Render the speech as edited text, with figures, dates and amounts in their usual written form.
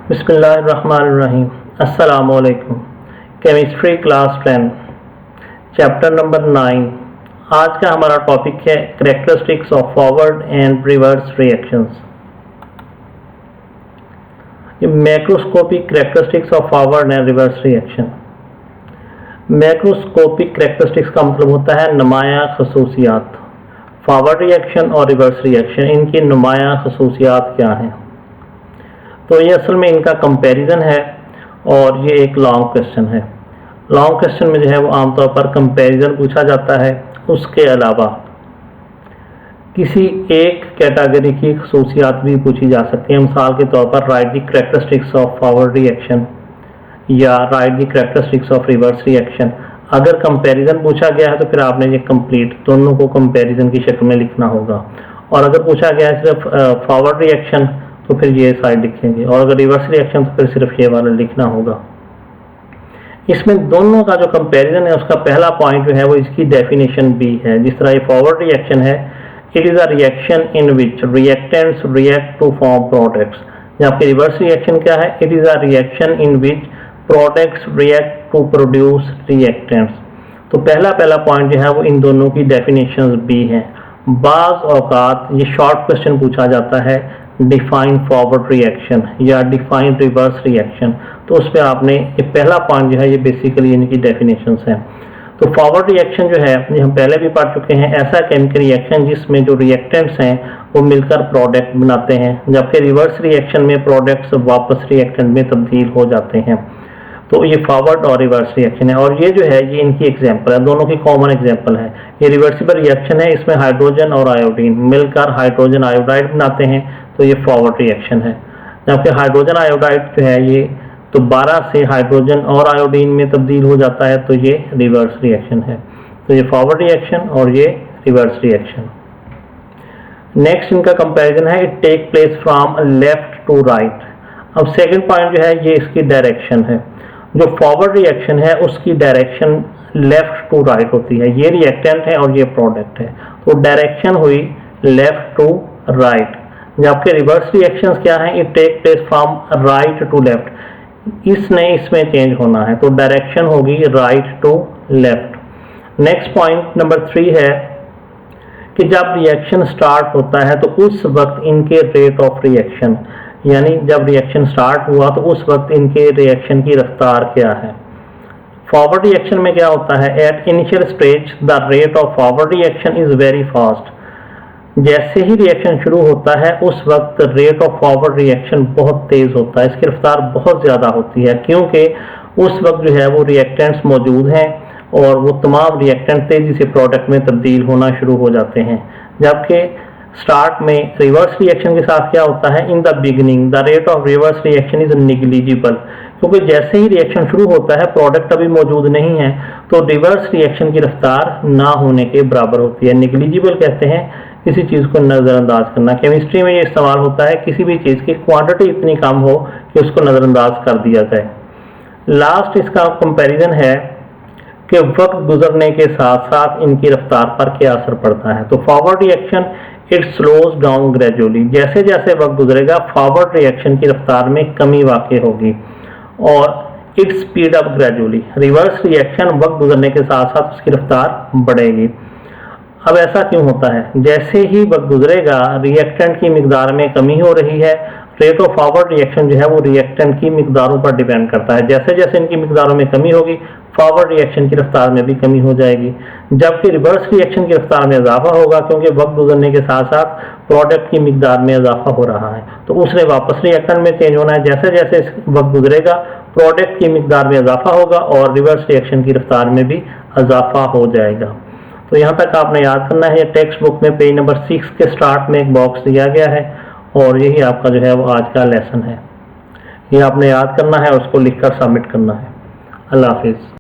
बिस्मिल्लाहिर्रहमानिर्रहीम। अस्सलामुअलैकुम। Chemistry class 10 chapter number 9। आज का हमारा टॉपिक है characteristics of forward and reverse reactions. ये macroscopic characteristics of forward and reverse reaction. Macroscopic characteristics का मतलब होता है नुमाया खसूसियात। फॉरवर्ड रिएक्शन और रिवर्स रिएक्शन, इनकी नुमाया खसूसियात क्या हैं? तो ये असल में इनका कंपैरिजन है और ये एक लॉन्ग क्वेश्चन है। लॉन्ग क्वेश्चन में जो है वो आमतौर पर कंपैरिजन पूछा जाता है। उसके अलावा किसी एक कैटेगरी की खसूसियात भी पूछी जा सकती है। मिसाल के तौर पर write the characteristics of forward reaction या write the characteristics of reverse reaction. अगर कंपैरिजन पूछा गया है तो फिर आपने ये कंप्लीट दोनों को कंपैरिजन की शक्ल में लिखना होगा, और अगर पूछा गया है सिर्फ फॉरवर्ड रिएक्शन तो फिर ये साइड लिखेंगे, और अगर रिवर्स रिएक्शन तो फिर सिर्फ ये वाला लिखना होगा। इसमें दोनों का जो कंपैरिजन है उसका पहला पॉइंट जो है वो इसकी डेफिनेशन भी है। जिस तरह ये फॉरवर्ड रिएक्शन है, it is a reaction in which reactants react to form products. जबकि रिवर्स रिएक्शन क्या है? It is a reaction in which products react to produce reactants. तो पहला पॉइंट जो है वो इन दोनों की डेफिनेशंस भी हैं। बाज़ औकात ये शॉर्ट क्वेश्चन पूछा जाता है, डिफाइन फॉरवर्ड रिएक्शन या डिफाइन रिवर्स रिएक्शन, तो उस पर आपने ये पहला पॉइंट जो है ये बेसिकली इनकी डेफिनेशंस हैं। तो फॉरवर्ड रिएक्शन जो है ये हम पहले भी पढ़ चुके हैं, ऐसा केमिकल रिएक्शन जिसमें जो रिएक्टेंट्स हैं वो मिलकर प्रोडक्ट बनाते हैं, जबकि रिवर्स रिएक्शन में प्रोडक्ट्स वापस रिएक्टेंट में तब्दील हो जाते हैं। तो ये फॉरवर्ड और रिवर्स रिएक्शन है, और ये जो है ये इनकी एग्जांपल है, दोनों की कॉमन एग्जांपल है। ये रिवर्सिबल रिएक्शन है, इसमें हाइड्रोजन और आयोडीन मिलकर हाइड्रोजन आयोडाइड बनाते हैं, तो ये फॉरवर्ड रिएक्शन है। जबकि हाइड्रोजन आयोडाइड जो है ये दोबारा से हाइड्रोजन और आयोडीन में तब्दील हो जाता है, तो ये रिवर्स रिएक्शन है। तो ये फॉरवर्ड रिएक्शन और ये रिवर्स रिएक्शन। नेक्स्ट इनका कंपैरिजन है, it take place from left to right. अब सेकंड पॉइंट जो है ये इसकी डायरेक्शन है। जो फॉरवर्ड रिएक्शन है उसकी डायरेक्शन लेफ्ट टू राइट होती है। ये रिएक्टेंट है और ये प्रोडक्ट है, तो डायरेक्शन हुई लेफ्ट टू राइट। जबकि रिवर्स रिएक्शंस क्या है? It take place from right to left. इसमें चेंज होना है, तो डायरेक्शन होगी right to left. Next point number 3 है कि जब रिएक्शन स्टार्ट होता है तो उस वक्त इनके रेट ऑफ रिएक्शन, यानी जब रिएक्शन स्टार्ट हुआ तो उस वक्त इनके रिएक्शन की रफ्तार क्या है। फॉरवर्ड रिएक्शन में क्या होता है? At initial stage the rate of forward reaction is very fast. जैसे ही रिएक्शन शुरू होता है उस वक्त रेट ऑफ फॉरवर्ड रिएक्शन बहुत तेज होता है, इसकी रफ्तार बहुत ज़्यादा होती है, क्योंकि उस वक्त जो है वो रिएक्टेंट्स मौजूद हैं और वो तमाम रिएक्टेंट तेज़ी से प्रोडक्ट में तब्दील होना शुरू हो जाते हैं। जबकि स्टार्ट में रिवर्स रिएक्शन के साथ क्या होता है? In the beginning the rate of reverse reaction is negligible, क्योंकि जैसे ही रिएक्शन शुरू होता है प्रोडक्ट अभी मौजूद नहीं है, तो रिवर्स रिएक्शन की रफ्तार ना होने के बराबर होती है। निग्लिजिबल कहते हैं किसी चीज़ को नज़रअंदाज करना। केमिस्ट्री में ये इस्तेमाल होता है किसी भी चीज़ की क्वांटिटी इतनी कम हो कि उसको नज़रअंदाज कर दिया जाए। लास्ट इसका कंपैरिजन है कि वक्त गुजरने के साथ साथ इनकी रफ्तार पर क्या असर पड़ता है। तो forward reaction it slows down gradually. जैसे जैसे वक्त गुजरेगा फॉरवर्ड रिएक्शन की रफ्तार में कमी वाक़ई होगी और it speed up gradually. Reverse reaction वक्त गुजरने के साथ साथ उसकी रफ्तार बढ़ेगी। अब ऐसा क्यों होता है? जैसे ही वक्त गुजरेगा रिएक्टेंट की मिकदार में कमी हो रही है। रेट ऑफ फॉरवर्ड रिएक्शन जो है वो रिएक्टेंट की मिकदारों पर डिपेंड करता है। जैसे जैसे इनकी मिकदारों में कमी होगी फॉरवर्ड रिएक्शन की रफ्तार में भी कमी हो जाएगी, जबकि रिवर्स रिएक्शन की रफ्तार में इजाफा होगा, क्योंकि वक्त गुजरने के साथ साथ प्रोडक्ट की मिकदार में इजाफा हो रहा है, तो उसने वापस रिएक्टेंट में चेंज होना है। जैसे जैसे वक्त गुजरेगा प्रोडक्ट की मिकदार में इजाफा होगा और रिवर्स रिएक्शन की रफ्तार में भी इजाफा हो जाएगा। तो यहाँ तक आपने याद करना है। टेक्स्ट बुक में पेज नंबर 6 के स्टार्ट में एक बॉक्स दिया गया है और यही आपका जो है वो आज का लेसन है। ये आपने याद करना है और उसको लिखकर सबमिट करना है। अल्लाह हाफिज़।